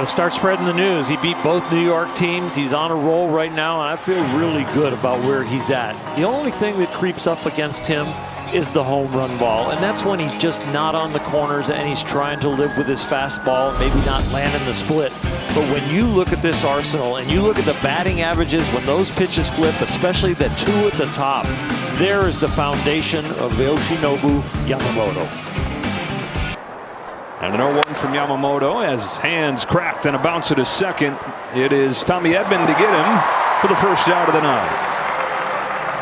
to start spreading the news. He beat both New York teams. He's on a roll right now, and I feel really good about where he's at. The only thing that creeps up against him is the home run ball, and that's when he's just not on the corners and he's trying to live with his fastball, maybe not landing the split. But when you look at this arsenal and you look at the batting averages when those pitches flip, especially the two at the top, there is the foundation of Yoshinobu Yamamoto. And an 0-1 from Yamamoto as his hands cracked and a bounce at his second. It is Tommy Edman to get him for the first out of the night.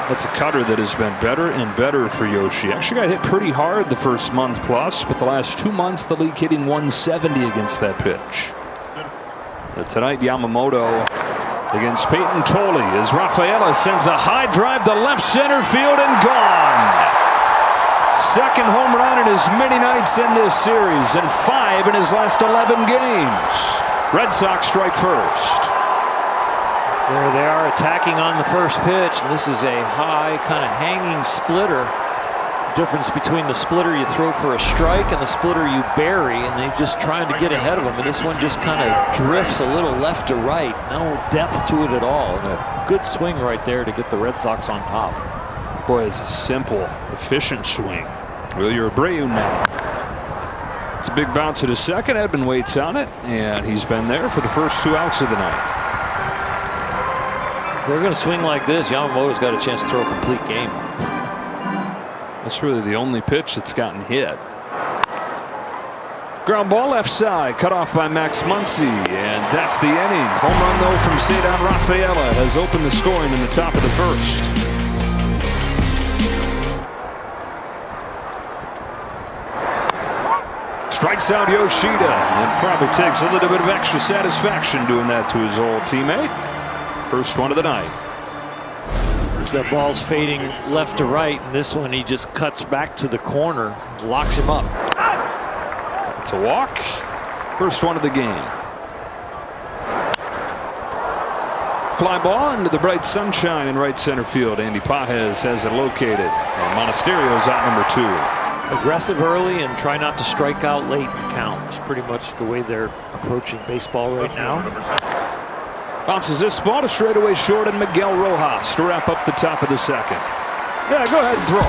That's a cutter that has been better and better for Yoshi. Actually got hit pretty hard the first month plus, but the last 2 months the league hitting 170 against that pitch. But tonight Yamamoto against Peyton Tolley as Rafaela sends a high drive to left center field and gone. Second home run in as many nights in this series and 5 in his last 11 games. Red Sox strike first. There they are attacking on the first pitch, and this is a high kind of hanging splitter. Difference between the splitter you throw for a strike and the splitter you bury, and they're just trying to get ahead of them, and this one just kind of drifts a little left to right. No depth to it at all, and a good swing right there to get the Red Sox on top. Boy, it's a simple, efficient swing. Wilyer Abreu now. It's a big bounce at his second. Edman waits on it, and he's been there for the first 2 outs of the night. If they're going to swing like this, Yamamoto's got a chance to throw a complete game. That's really the only pitch that's gotten hit. Ground ball left side, cut off by Max Muncy, and that's the inning. Home run though from Cedar Rafaela has opened the scoring in the top of the first. Strikes out Yoshida and probably takes a little bit of extra satisfaction doing that to his old teammate. First one of the night. The ball's fading left to right, and this one he just cuts back to the corner, locks him up. It's a walk. First one of the game. Fly ball into the bright sunshine in right center field. Andy Pages has it located, and Monasterio's out number 2. Aggressive early and try not to strike out late in the count. It's pretty much the way they're approaching baseball right now. Bounces this ball to straightaway short, and Miguel Rojas to wrap up the top of the second. Yeah, go ahead and throw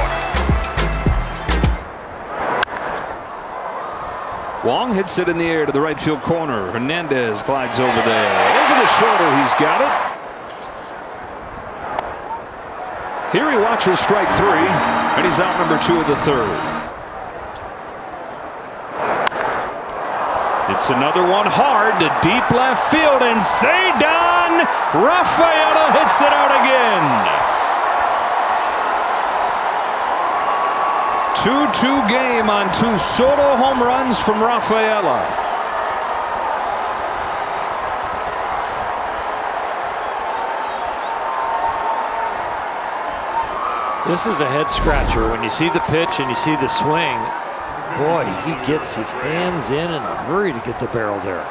it. Wong hits it in the air to the right field corner. Hernandez glides over there. Over the shoulder, he's got it. Here he watches strike 3, and he's out number 2 of the third. It's another one hard to deep left field, and Cedar Rafaela hits it out again. 2-2 game on 2 solo home runs from Rafaela. This is a head scratcher when you see the pitch and you see the swing. Boy, he gets his hands in a hurry to get the barrel there.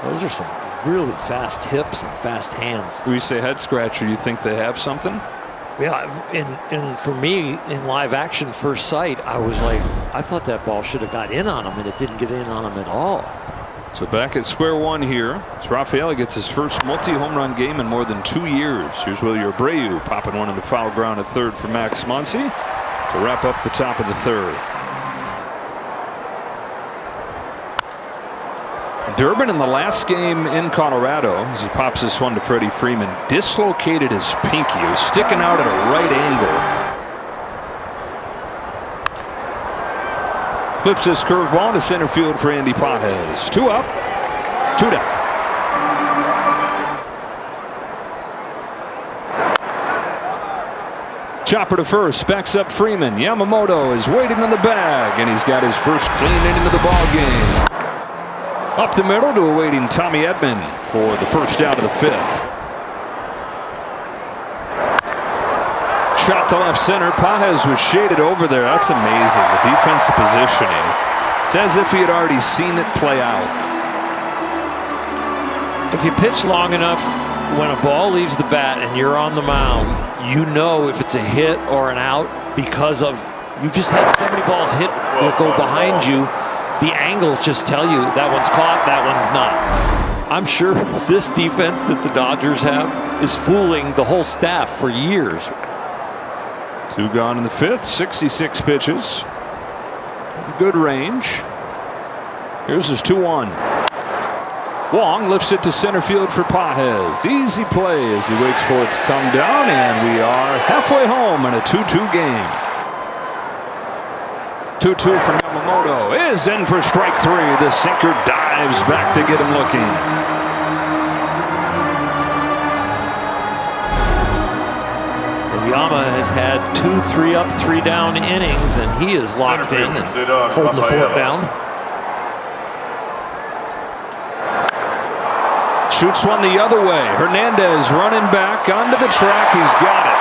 Those are some really fast hips and fast hands. When you say head scratcher, you think they have something? Yeah, and for me, in live action, first sight, I was like, I thought that ball should have got in on him, and it didn't get in on him at all. So back at square one here, as Rafaela gets his first multi-home run game in more than 2 years. Here's Wilyer Abreu popping one into foul ground at third for Max Muncy to wrap up the top of the third. Durbin in the last game in Colorado, as he pops this one to Freddie Freeman, dislocated his pinky. It was sticking out at a right angle. Flips this curveball to center field for Andy Pages. 2 up, 2 down. Chopper to first, backs up Freeman. Yamamoto is waiting in the bag, and he's got his first clean inning of the ball game. Up the middle to a waiting Tommy Edman for the first out of the 5th. Shot to left center. Pages was shaded over there. That's amazing. The defensive positioning. It's as if he had already seen it play out. If you pitch long enough, when a ball leaves the bat and you're on the mound, you know if it's a hit or an out because of you've just had so many balls hit that go behind you The angles just tell you that one's caught, that one's not. I'm sure this defense that the Dodgers have is fooling the whole staff for years. 2 gone in the 5th, 66 pitches. Good range. Here's his 2-1. Wong lifts it to center field for Pages. Easy play as he waits for it to come down, and we are halfway home in a 2-2 game. 2-2 from Yamamoto is in for strike 3. The sinker dives back to get him looking. Yama has had 2 3-up, 3-down innings, and he is locked in and holding the fort down. Shoots one the other way. Hernandez running back onto the track. He's got it.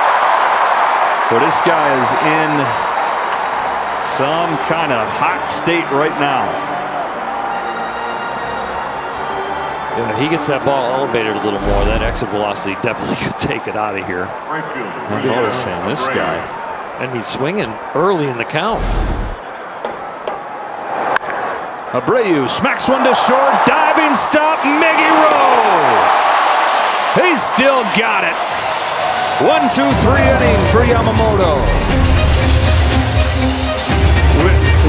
But this guy is in some kind of hot state right now. Yeah, he gets that ball elevated a little more. That exit velocity definitely could take it out of here. I'm noticing this guy. And he's swinging early in the count. Abreu smacks one to short. Diving stop. Miggy Rowe. He's still got it. 1-2-3 inning for Yamamoto.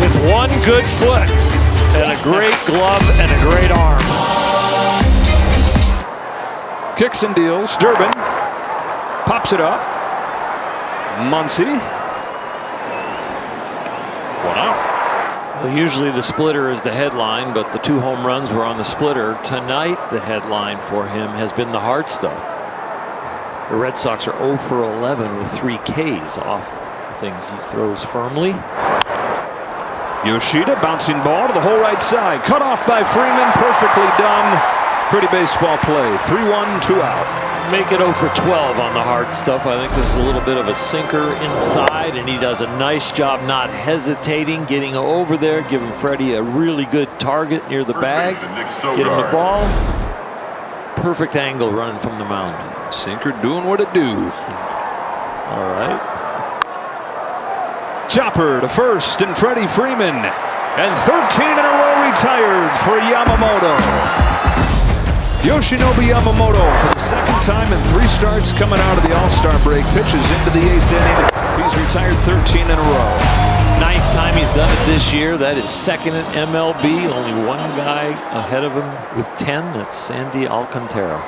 With one good foot and a great glove and a great arm. Kicks and deals. Durbin pops it up. Muncy. 1 out. Well, usually the splitter is the headline, but the 2 home runs were on the splitter. Tonight, the headline for him has been the hard stuff. The Red Sox are 0 for 11 with 3 Ks off the things he throws firmly. Yoshida bouncing ball to the whole right side. Cut off by Freeman. Perfectly done. Pretty baseball play. 3-1, 2 out. Make it 0 for 12 on the hard stuff. I think this is a little bit of a sinker inside, and he does a nice job not hesitating, getting over there, giving Freddie a really good target near the bag, get him the ball. Perfect angle running from the mound. Sinker doing what it do. All right. Chopper to first, and Freddie Freeman. And 13 in a row retired for Yamamoto. Yoshinobu Yamamoto for the 2nd time in 3 starts coming out of the All-Star break. Pitches into the 8th inning. He's retired 13 in a row. 9th time he's done it this year. That is 2nd in MLB. Only 1 guy ahead of him with 10. That's Sandy Alcantara.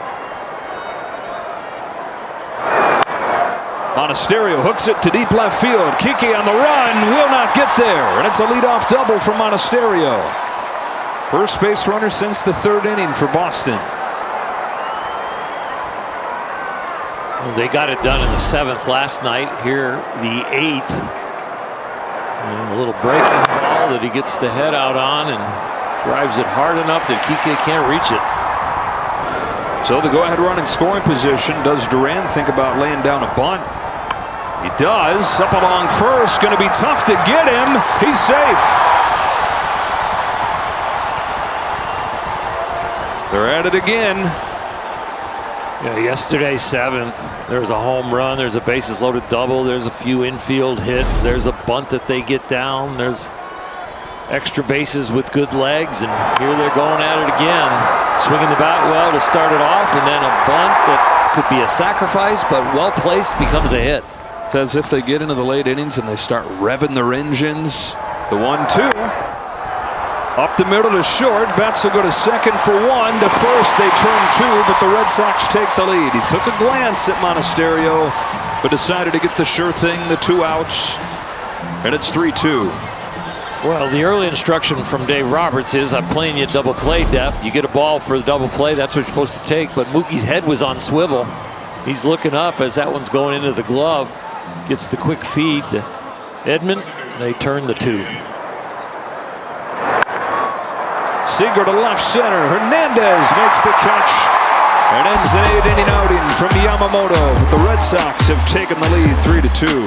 Monasterio hooks it to deep left field. Kike on the run, will not get there. And it's a leadoff double for Monasterio. First base runner since the 3rd inning for Boston. Well, they got it done in the 7th last night. Here, the 8th. And a little breaking ball that he gets the head out on and drives it hard enough that Kike can't reach it. So the go-ahead run in scoring position. Does Duran think about laying down a bunt? He does. Up along first. Going to be tough to get him. He's safe. They're at it again. Yeah, yesterday 7th, there's a home run, there's a bases loaded double, there's a few infield hits, there's a bunt that they get down, there's extra bases with good legs, and here they're going at it again. Swinging the bat well to start it off, and then a bunt that could be a sacrifice, but well placed becomes a hit. It's as if they get into the late innings and they start revving their engines. The 1-2. Up the middle to short. Betts will go to second for 1. To first, they turn 2, but the Red Sox take the lead. He took a glance at Monasterio, but decided to get the sure thing, the 2 outs, and it's 3-2. Well, the early instruction from Dave Roberts is, I'm playing you double play depth. You get a ball for the double play, that's what you're supposed to take. But Mookie's head was on swivel. He's looking up as that one's going into the glove. Gets the quick feed to Edman. They turn the 2. Seager to left center. Hernandez makes the catch and ends an 8-inning outing from Yamamoto. But the Red Sox have taken the lead 3-2.